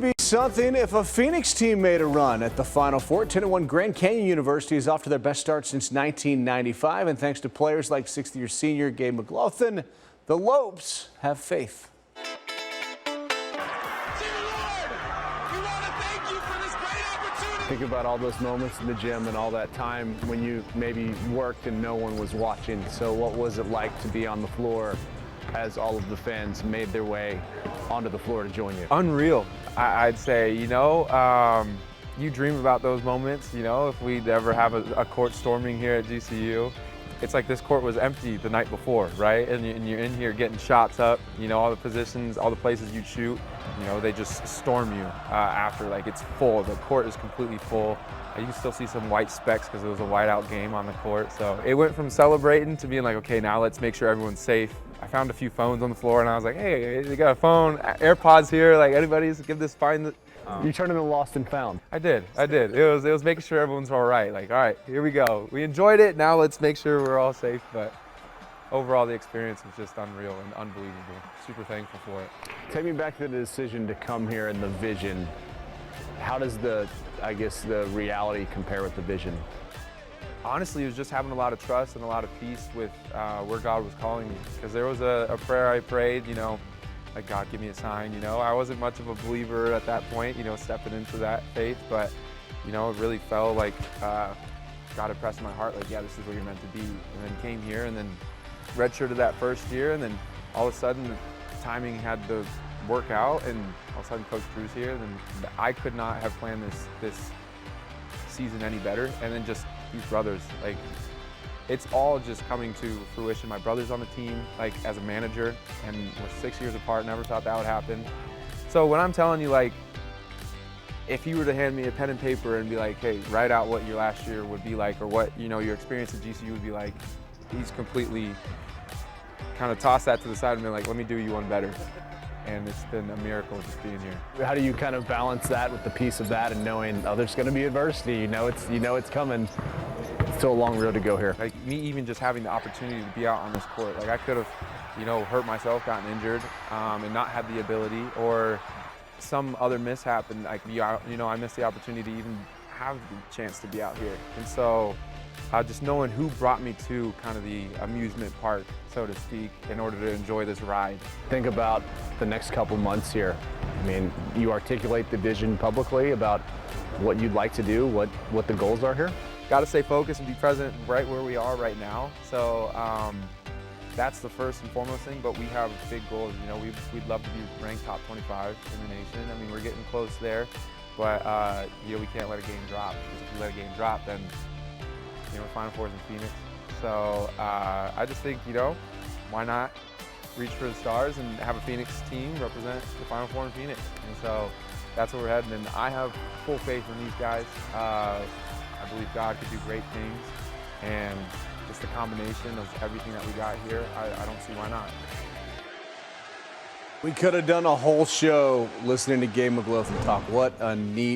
would be something if a Phoenix team made a run at the Final Four. 10-1 Grand Canyon University is off to their best start since 1995, and thanks to players like sixth-year senior Gabe McGlothan, the Lopes have faith. Think about all those moments in the gym and all that time when you maybe worked and no one was watching. So what was it like to be on the floor as all of the fans made their way onto the floor to join you? Unreal, I'd say. You dream about those moments. If we'd ever have a court storming here at GCU, it's like this court was empty the night before, right? And you're in here getting shots up, all the positions, all the places you'd shoot, they just storm you after. Like, it's full. The court is completely full. You can still see some white specks because it was a whiteout game on the court. So it went from celebrating to being like, okay, now let's make sure everyone's safe. I found a few phones on the floor and I was like, hey, you got a phone, AirPods here, like anybody's give this fine. You turned into lost and found. I did. It was making sure everyone's all right. Like, all right, here we go. We enjoyed it. Now let's make sure we're all safe. But overall, the experience was just unreal and unbelievable. Super thankful for it. Take me back to the decision to come here and the vision. How does the reality compare with the vision? Honestly, it was just having a lot of trust and a lot of peace with where God was calling me. Because there was a prayer I prayed, like, God, give me a sign. I wasn't much of a believer at that point, stepping into that faith, but it really felt like God had pressed in my heart, like, yeah, this is where you're meant to be. And then came here and then redshirted that first year, and then all of a sudden the timing had to work out, and all of a sudden Coach Drew's here, and I could not have planned this season any better. And then just these brothers, like, it's all just coming to fruition. My brother's on the team, like, as a manager, and we're 6 years apart, never thought that would happen. So when I'm telling you, like, if you were to hand me a pen and paper and be like, hey, write out what your last year would be like, or what, your experience at GCU would be like, he's completely kind of tossed that to the side and been like, let me do you one better. And it's been a miracle just being here. How do you kind of balance that with the peace of that and knowing, oh, there's going to be adversity, it's coming. Still a long road to go here. Like, me even just having the opportunity to be out on this court, like, I could have, hurt myself, gotten injured, and not had the ability, or some other mishap, and like, I missed the opportunity to even have the chance to be out here. And so, just knowing who brought me to kind of the amusement park, so to speak, in order to enjoy this ride. Think about the next couple months here. I mean, you articulate the vision publicly about what you'd like to do, what the goals are here. Got to stay focused and be present right where we are right now. So that's the first and foremost thing, but we have big goals. We'd love to be ranked top 25 in the nation. I mean, we're getting close there, but we can't let a game drop. Because if we let a game drop, then Final Four's in Phoenix. So I just think, why not reach for the stars and have a Phoenix team represent the Final Four in Phoenix? And so that's where we're heading, and I have full faith in these guys. I believe God could do great things, and just the combination of everything that we got here, I don't see why not. We could have done a whole show listening to Gabe McGlothan talk. What a neat